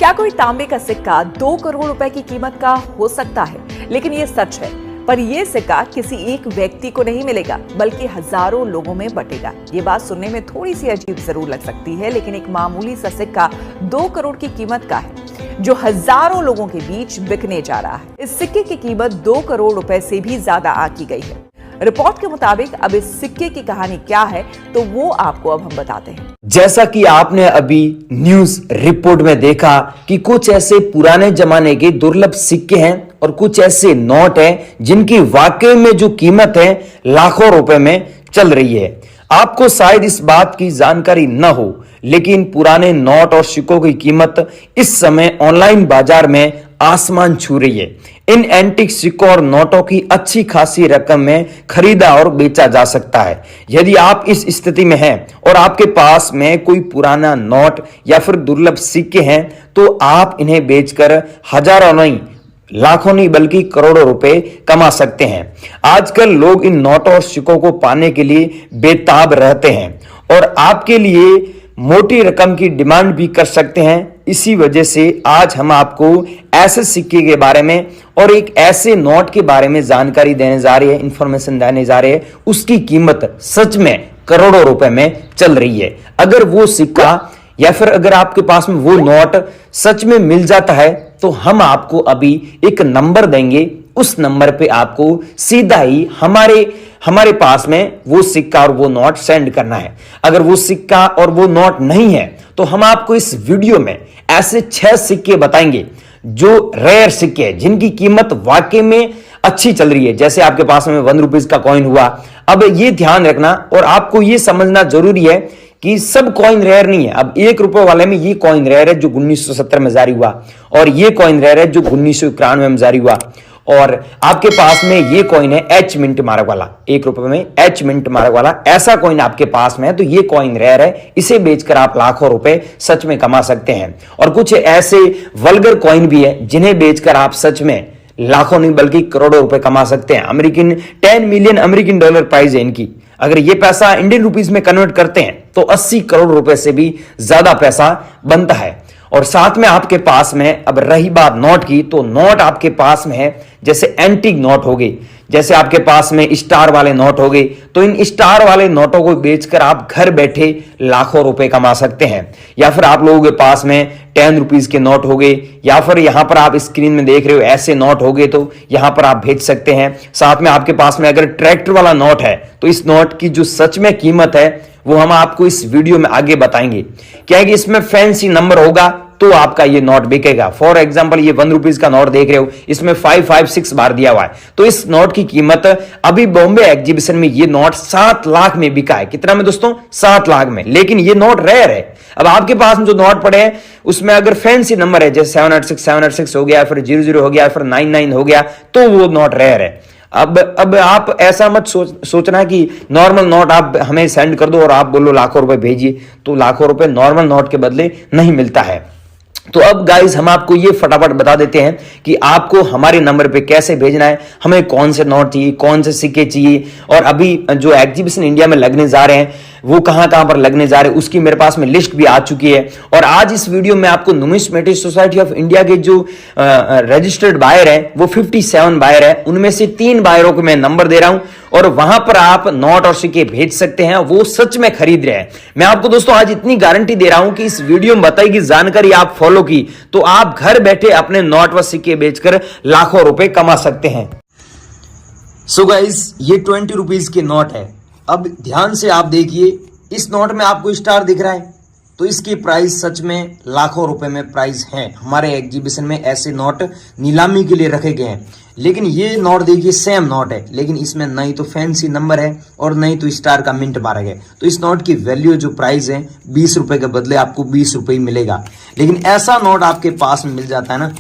क्या कोई तांबे का सिक्का 2 करोड़ रुपए की कीमत का हो सकता है? लेकिन ये सच है। पर यह सिक्का किसी एक व्यक्ति को नहीं मिलेगा, बल्कि हजारों लोगों में बटेगा। ये बात सुनने में थोड़ी सी अजीब जरूर लग सकती है, लेकिन एक मामूली सा सिक्का 2 करोड़ की कीमत का है, जो हजारों लोगों के बीच बिकने जा रहा है। इस सिक्के की कीमत 2 करोड़ रुपए से भी ज्यादा आंकी गई है। रिपोर्ट के मुताबिक अब इस सिक्के की कहानी क्या है, तो वो आपको अब हम बताते हैं। जैसा कि आपने अभी न्यूज रिपोर्ट में देखा कि कुछ ऐसे पुराने जमाने के दुर्लभ सिक्के हैं और कुछ ऐसे नोट हैं जिनकी वाकई में जो कीमत है लाखों रुपए में चल रही है। आपको शायद इस बात की जानकारी न हो, लेकिन पुराने नोट और सिक्कों की कीमत इस समय ऑनलाइन बाजार में आसमान छू रही है। इन एंटीक सिक्कों और नोटों की अच्छी खासी रकम में खरीदा और बेचा जा सकता है। यदि आप इस स्थिति में हैं और आपके पास में कोई पुराना नोट या फिर दुर्लभ सिक्के हैं, तो आप इन्हें बेचकर हजारों नहीं, लाखों नहीं बल्कि करोड़ों रुपए कमा सकते हैं। आजकल लोग इन नोटों और सिक्कों को पाने के लिए बेताब रहते हैं और आपके लिए मोटी रकम की डिमांड भी कर सकते हैं। इसी वजह से आज हम आपको ऐसे सिक्के के बारे में और एक ऐसे नोट के बारे में जानकारी देने जा रहे हैं, इंफॉर्मेशन देने जा रहे हैं। उसकी कीमत सच में करोड़ों रुपए में चल रही है। अगर वो सिक्का या फिर अगर आपके पास में वो नोट सच में मिल जाता है, तो हम आपको अभी एक नंबर देंगे। उस नंबर पे आपको सीधा ही हमारे पास में वो सिक्का और वो नोट सेंड करना है। अगर वो सिक्का और वो नोट नहीं है, तो हम आपको इस वीडियो में ऐसे 6 सिक्के बताएंगे जो रेयर सिक्के हैं, जिनकी कीमत वाकई में अच्छी चल रही है। जैसे आपके पास में 1 रुपीज का कॉइन हुआ। अब ये ध्यान रखना और आपको ये समझना जरूरी है कि सब कॉइन रेयर नहीं है। अब 1 रुपए वाले में ये कॉइन रेयर है जो 1970 में जारी हुआ, और ये कॉइन रेयर है जो 1991 में जारी हुआ, और आपके पास में ये कॉइन है एच मिंट मार्क वाला, 1 रुपए में एच मिंट मार्क वाला ऐसा कॉइन आपके पास में है, तो ये कॉइन रेयर है। इसे बेचकर आप लाखों रुपए सच में कमा सकते हैं। और कुछ ऐसे वल्गर कॉइन भी है जिन्हें बेचकर आप सच में लाखों नहीं बल्कि करोड़ों रुपए कमा सकते हैं। 10 मिलियन अमेरिकन डॉलर प्राइस है इनकी। अगर ये पैसा इंडियन रुपीज में कन्वर्ट करते हैं तो 80 करोड़ रुपए से भी ज्यादा पैसा बनता है। और साथ में आपके पास में अब रही बात नोट की, तो नोट आपके पास में है जैसे एंटीक नोट हो गए, जैसे आपके पास में स्टार वाले नोट हो गए, तो इन स्टार वाले नोटों को बेचकर आप घर बैठे लाखों रुपए कमा सकते हैं। या फिर आप लोगों के पास में 10 रुपीज के नोट हो गए, या फिर यहां पर आप स्क्रीन में देख रहे हो ऐसे नोट हो गए, तो यहां पर आप भेज सकते हैं। साथ में आपके पास में अगर ट्रैक्टर वाला नोट है, तो इस नोट की जो सच में कीमत है वो हम आपको इस वीडियो में आगे बताएंगे। क्या है कि इसमें फैंसी नंबर होगा तो आपका ये नोट बिकेगा। फॉर एग्जांपल ये 1 रुपीज का नोट देख रहे हो, इसमें 556 बार दिया हुआ है, तो इस नोट की कीमत अभी बॉम्बे एग्जीबिशन में ये नोट 7 लाख में बिका है। कितना में दोस्तों? 7 लाख में। लेकिन ये नोट रेयर है। अब आपके पास में जो नोट पड़े हैं उसमें अगर फैंसी नंबर है, जैसे 786 हो गया, फिर 00 हो गया, फिर 99 हो गया, तो वो नोट रेयर है। अब आप ऐसा मत सोचना कि नॉर्मल नोट आप हमें सेंड कर दो और आप बोलो लाखों रुपए भेजिए, तो लाखों रुपए नॉर्मल नोट के बदले नहीं मिलता है। तो अब गाइस हम आपको ये फटाफट बता देते हैं कि आपको हमारे नंबर पे कैसे भेजना है, हमें कौन से नोट चाहिए, कौन से सिक्के चाहिए, और अभी जो एग्जीबिशन इंडिया में लगने जा रहे हैं वो कहां कहां पर लगने जा रहे हैं उसकी मेरे पास में लिस्ट भी आ चुकी है। और आज इस वीडियो में आपको नुमिस्मेटिक सोसाइटी ऑफ इंडिया के जो रजिस्टर्ड बायर है वो 57 बायर है, उनमें से 3 बायरों को मैं नंबर दे रहा हूं और वहां पर आप नोट और सिक्के भेज सकते हैं। वो सच में खरीद रहे हैं। मैं आपको दोस्तों आज इतनी गारंटी दे रहा हूं कि इस वीडियो में बताई गई जानकारी आप फॉलो की तो आप घर बैठे अपने नोट व सिक्के बेचकर लाखों रुपए कमा सकते हैं। सो गाइस ये 20 रुपीज के नोट है। अब ध्यान से आप देखिए, इस नोट में आपको स्टार दिख रहा है, तो इसकी प्राइस सच में लाखों रुपए में प्राइस है। हमारे एग्जीबिशन में ऐसे नोट नीलामी के लिए रखे गए हैं। लेकिन ये नोट देखिए सेम नोट है, लेकिन इसमें नहीं तो फैंसी नंबर है और नहीं तो स्टार का मिंट मारा गया। तो इस नोट की वैल्यू जो प्राइस है 20 रुपए के बदले आपको 20 रुपए ही मिलेगा। लेकिन ऐसा नोट आपके पास में मिल जाता है ना,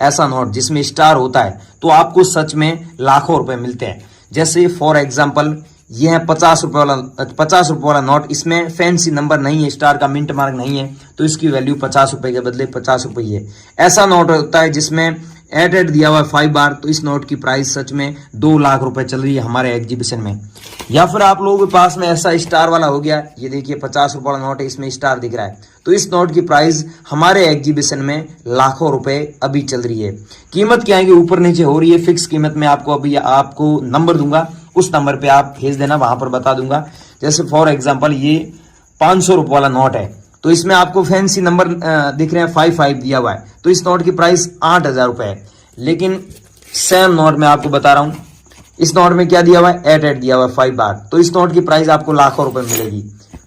ऐसा नोट जिसमें स्टार होता है, तो आपको सच में लाखों रुपए मिलते हैं। जैसे फॉर एग्जाम्पल ये है 50 रुपए वाला नोट, इसमें फैंसी नंबर नहीं है, स्टार का मिंट मार्क नहीं है, तो इसकी वैल्यू 50 रुपए के बदले 50 रुपए है। ऐसा नोट होता है जिसमें एट दिया हुआ है 5 बार। तो इस नोट की प्राइस सच में 2 लाख रुपए चल रही है हमारे एग्जीबिशन में। या फिर आप लोगों के पास में ऐसा स्टार वाला हो गया, ये देखिए 50 रुपए वाला नोट है, इसमें स्टार दिख रहा है। तो इस नोट की प्राइस हमारे एग्जीबिशन में लाखों रुपए अभी चल रही है। कीमत क्या है कि ऊपर नीचे हो रही है, फिक्स कीमत में आपको अभी आपको नंबर दूंगा, उस नंबर पे आप भेज देना, वहां पर बता दूंगा। जैसे फॉर एग्जांपल ये 500 रुपए वाला नोट है, तो इसमें आपको फैंसी नंबर दिख रहे हैं 55 दिया हुआ है। तो इस नोट की प्राइस 8,000 रुपए है। लेकिन सेम नोट में आपको बता रहा हूं, इस नोट में क्या दिया हुआ है, 8 दिया हुआ है 5 बार। तो इस नोट की प्राइस आपको लाखों रुपए में मिलेगी,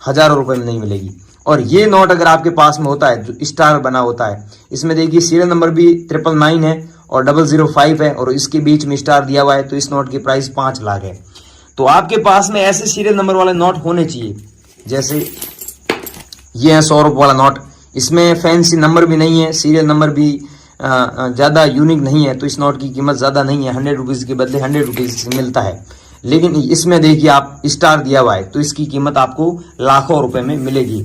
हजारों रुपए में नहीं मिलेगी। और ये नोट अगर आपके पास में होता है जो स्टार बना होता है, इसमें देखिए सीरियल नंबर भी 999 है और 005 है और इसके बीच में स्टार दिया हुआ है। तो इस नोट की प्राइस 5 लाख है। तो आपके पास में ऐसे सीरियल नंबर वाले नोट होने चाहिए। जैसे ये है 100 रुपये वाला नोट, इसमें फैंसी नंबर भी नहीं है, सीरियल नंबर भी ज़्यादा यूनिक नहीं है। तो इस नोट की कीमत ज़्यादा नहीं है, 100 रुपीज़ के बदले 100 रुपीज़ से मिलता है। लेकिन इसमें देखिए आप स्टार दिया हुआ है, तो इसकी कीमत आपको लाखों रुपए में मिलेगी।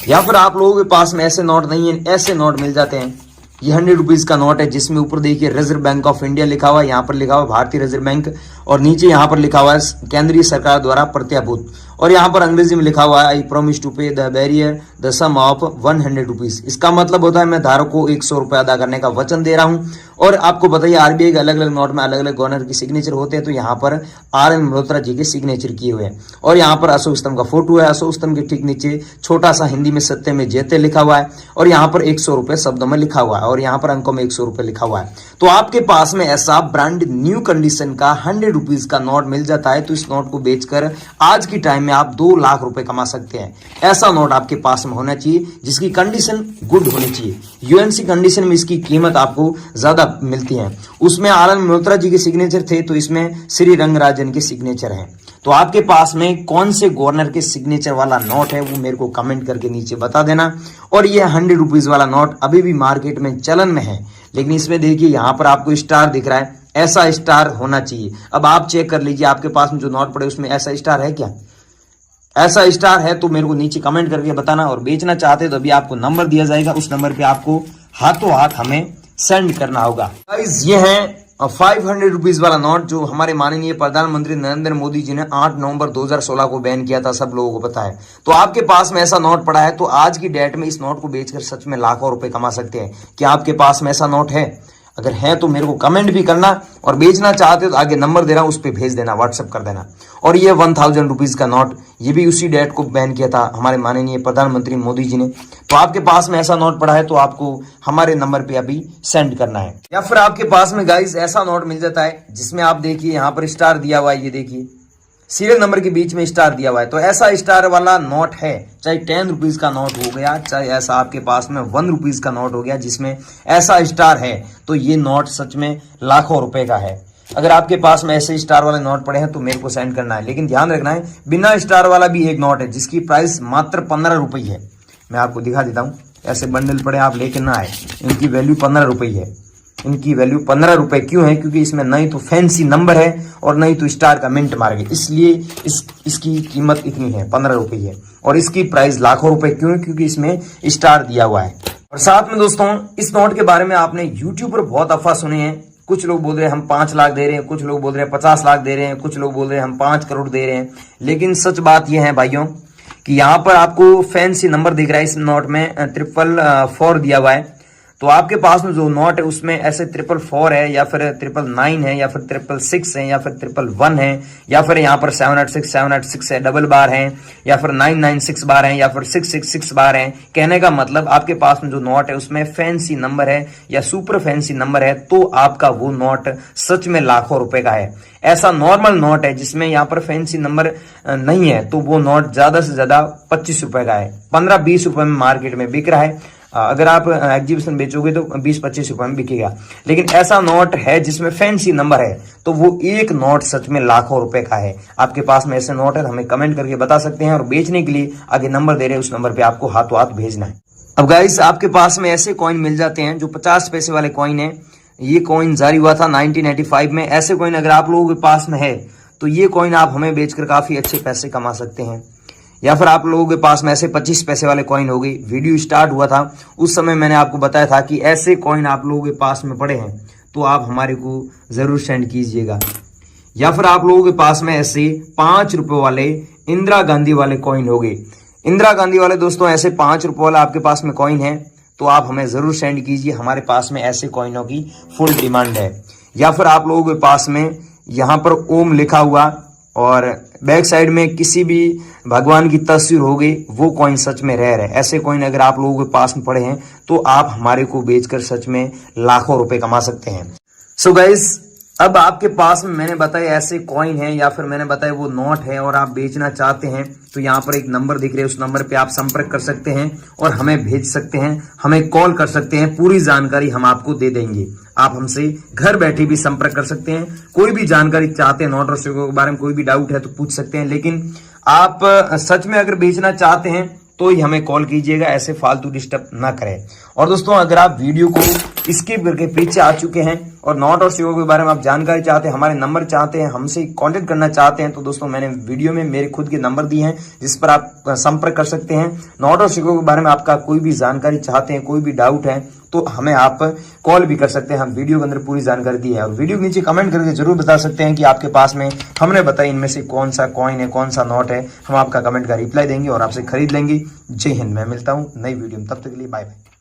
या फिर आप लोगों के पास में ऐसे नोट नहीं है, ऐसे नोट मिल जाते हैं। ये 100 रुपीज़ का नोट है, जिसमें ऊपर देखिए रिजर्व बैंक ऑफ इंडिया लिखा हुआ है, यहाँ पर लिखा हुआ है भारतीय रिजर्व बैंक, और नीचे यहाँ पर लिखा हुआ है केंद्रीय सरकार द्वारा प्रत्याभूत, और यहाँ पर अंग्रेजी में लिखा हुआ है I promise to pay the bearer the sum of 100 rupees. इसका मतलब होता है मैं धारक को 100 रुपये अदा करने का वचन दे रहा हूँ। और आपको बताइए आरबीआई के अलग अलग नोट में अलग अलग गवर्नर की सिग्नेचर होते हैं, तो यहाँ पर आर.एन. मल्होत्रा जी के सिग्नेचर किए हुए हैं। और यहाँ पर अशोक स्तंभ का फोटो है, अशोक स्तंभ के ठीक नीचे छोटा सा हिंदी में सत्य में जयते लिखा हुआ है, और यहाँ पर 100 रुपये शब्दों में लिखा हुआ है, और यहाँ पर अंकों में 100 रुपये लिखा हुआ है। तो आपके पास में ऐसा ब्रांडेड न्यू कंडीशन का 100 रुपीज का नोट मिल जाता है। तो इस नोट को बेचकर आज की टाइम में आप 2 लाख रुपए कमा सकते हैं। ऐसा नोट आपके पास में होना चाहिए जिसकी कंडीशन गुड होनी चाहिए। यूएनसी कंडीशन में इसकी कीमत आपको ज्यादा मिलती है। उसमें आर.एन. मल्होत्रा जी के सिग्नेचर थे, तो इसमें श्री रंगराजन के सिग्नेचर हैं। तो आपके पास में कौन से गवर्नर के सिग्नेचर वाला नोट है वो मेरे को कमेंट करके नीचे बता देना। और ये 100 रुपीज वाला नोट अभी भी मार्केट में चलन में है, लेकिन इसमें देखिए यहाँ पर आपको स्टार दिख रहा है, ऐसा स्टार होना चाहिए। अब आप चेक कर लीजिए आपके पास में जो नोट पड़े उसमें ऐसा स्टार है क्या? ऐसा स्टार है तो मेरे को नीचे कमेंट करके बताना। और बेचना चाहते तो अभी आपको नंबर दिया जाएगा, उस नंबर पे आपको हाथों हाथ हमें सेंड करना होगा। गाइस ये है 500 रुपीज वाला नोट जो हमारे माननीय प्रधानमंत्री नरेंद्र मोदी जी ने 8 नवंबर 2016 को बैन किया था, सब लोगों को पता है। तो आपके पास में ऐसा नोट पड़ा है, तो आज की डेट में इस नोट को बेचकर सच में लाखों रुपए कमा सकते हैं। क्या आपके पास में ऐसा नोट है? अगर है तो मेरे को कमेंट भी करना, और बेचना चाहते हो तो आगे नंबर दे रहा हूं उस पर भेज देना, व्हाट्सएप कर देना। और ये 1000 रुपीज का नोट, ये भी उसी डेट को बैन किया था हमारे माननीय प्रधानमंत्री मोदी जी ने। तो आपके पास में ऐसा नोट पड़ा है तो आपको हमारे नंबर पे अभी सेंड करना है। या फिर आपके पास में गाइस ऐसा नोट मिल जाता है जिसमें आप देखिए यहाँ पर स्टार दिया हुआ है, ये देखिए सीरियल नंबर के बीच में स्टार दिया हुआ है। तो ऐसा स्टार वाला नोट है, चाहे 10 रुपीज का नोट हो गया, चाहे ऐसा आपके पास में 1 रुपीज का नोट हो गया जिसमें ऐसा स्टार है, तो ये नोट सच में लाखों रुपए का है। अगर आपके पास में ऐसे स्टार वाले नोट पड़े हैं तो मेरे को सेंड करना है। लेकिन ध्यान रखना है बिना स्टार वाला भी एक नोट है जिसकी प्राइस मात्र 15 रुपये है। मैं आपको दिखा देता हूँ, ऐसे बंडल पड़े आप लेके ना आए, इनकी वैल्यू 15 रुपये है। इनकी वैल्यू 15 रुपए क्यों है? क्योंकि इसमें नहीं तो फैंसी नंबर है और नहीं तो स्टार का मिंट मार गए, इसलिए इसकी कीमत इतनी है, 15 रुपए है। और इसकी प्राइस लाखों रुपए क्यों है? क्योंकि इसमें स्टार दिया हुआ है। और साथ में दोस्तों इस नोट के बारे में आपने यूट्यूब पर बहुत अफवाह सुने हैं। कुछ लोग बोल रहे हैं हम 5 लाख दे रहे हैं, कुछ लोग बोल रहे हैं 50 लाख दे रहे हैं, कुछ लोग बोल रहे हैं हम 5 करोड़ दे रहे हैं। लेकिन सच बात यह है भाइयों कि यहाँ पर आपको फैंसी नंबर दिख रहा है, इस नोट में 444 दिया हुआ है। तो आपके पास में जो नोट है उसमें ऐसे 444 है, या फिर 999 है, या फिर 666 है, या फिर 111 है, या फिर यहाँ पर 786 है, डबल बार है, या फिर 996 बार है, या फिर 666 बार है। कहने का मतलब आपके पास में जो नोट है उसमें फैंसी नंबर है या सुपर फैंसी नंबर है, तो आपका वो नोट सच में लाखों रुपए का है। ऐसा नॉर्मल नोट है जिसमें यहाँ पर फैंसी नंबर नहीं है, तो वो नोट ज्यादा से ज्यादा 25 रुपए का है, 15-20 रुपए में मार्केट में बिक रहा है। अगर आप एग्जीबिशन बेचोगे तो 20-25 रुपए में बिकेगा। लेकिन ऐसा नोट है जिसमें फैंसी नंबर है, तो वो एक नोट सच में लाखों रुपए का है। आपके पास में ऐसे नोट है तो हमें कमेंट करके बता सकते हैं, और बेचने के लिए आगे नंबर दे रहे हैं उस नंबर पे आपको हाथों हाथ भेजना है। अब गाइस आपके पास में ऐसे कॉइन मिल जाते हैं जो 50 पैसे वाले कॉइन है। ये कॉइन जारी हुआ था 1985 में। ऐसे कॉइन अगर आप लोगों के पास में है तो ये कॉइन आप हमें बेचकर काफी अच्छे पैसे कमा सकते हैं। या फिर आप लोगों के पास में ऐसे 25 पैसे वाले कॉइन हो गई। वीडियो स्टार्ट हुआ था उस समय मैंने आपको बताया था कि ऐसे कॉइन आप लोगों के पास में पड़े हैं, तो आप हमारे को जरूर सेंड कीजिएगा। या फिर आप लोगों के पास में ऐसे 5 रुपए वाले इंदिरा गांधी वाले कॉइन हो गए, इंदिरा गांधी वाले दोस्तों ऐसे 5 रुपए वाला आपके पास में कॉइन है तो आप हमें जरूर सेंड कीजिए, हमारे पास में ऐसे कॉइनों की फुल डिमांड है। या फिर आप लोगों के पास में यहाँ पर ओम लिखा हुआ और बैक साइड में किसी भी भगवान की तस्वीर हो गई, वो कॉइन सच में रेयर है। ऐसे कॉइन अगर आप लोगों के पास में पड़े हैं तो आप हमारे को बेचकर सच में लाखों रुपए कमा सकते हैं। सो गाइस, अब आपके पास में मैंने बताया ऐसे कॉइन है या फिर मैंने बताया वो नोट है और आप बेचना चाहते हैं तो यहाँ पर एक नंबर दिख रहा है, उस नंबर पे आप संपर्क कर सकते हैं और हमें भेज सकते हैं, हमें कॉल कर सकते हैं, पूरी जानकारी हम आपको दे देंगे। आप हमसे घर बैठे भी संपर्क कर सकते हैं, कोई भी जानकारी चाहते हैं नोट और सिक्कों के बारे में, कोई भी डाउट है तो पूछ सकते हैं। लेकिन आप सच में अगर बेचना चाहते हैं तो ही हमें कॉल कीजिएगा, ऐसे फालतू डिस्टर्ब ना करें। और दोस्तों, अगर आप वीडियो को स्किप करके पीछे आ चुके हैं और नोट और सिक्कों के बारे में आप जानकारी चाहते हैं, हमारे नंबर चाहते हैं, हमसे कांटेक्ट करना चाहते हैं तो दोस्तों मैंने वीडियो में मेरे खुद के नंबर दिए हैं जिस पर आप संपर्क कर सकते हैं। नोट और सिक्कों के बारे में आपका कोई भी जानकारी चाहते हैं, कोई भी डाउट है तो हमें आप कॉल भी कर सकते हैं, हम वीडियो के अंदर पूरी जानकारी दी है। और वीडियो के नीचे कमेंट करके जरूर बता सकते हैं कि आपके पास में हमने बताया इनमें से कौन सा कॉइन है, कौन सा नोट है, हम आपका कमेंट का रिप्लाई देंगे और आपसे खरीद लेंगे। जय हिंद। मैं मिलता हूँ नई वीडियो में, तब तक के लिए बाय बाय।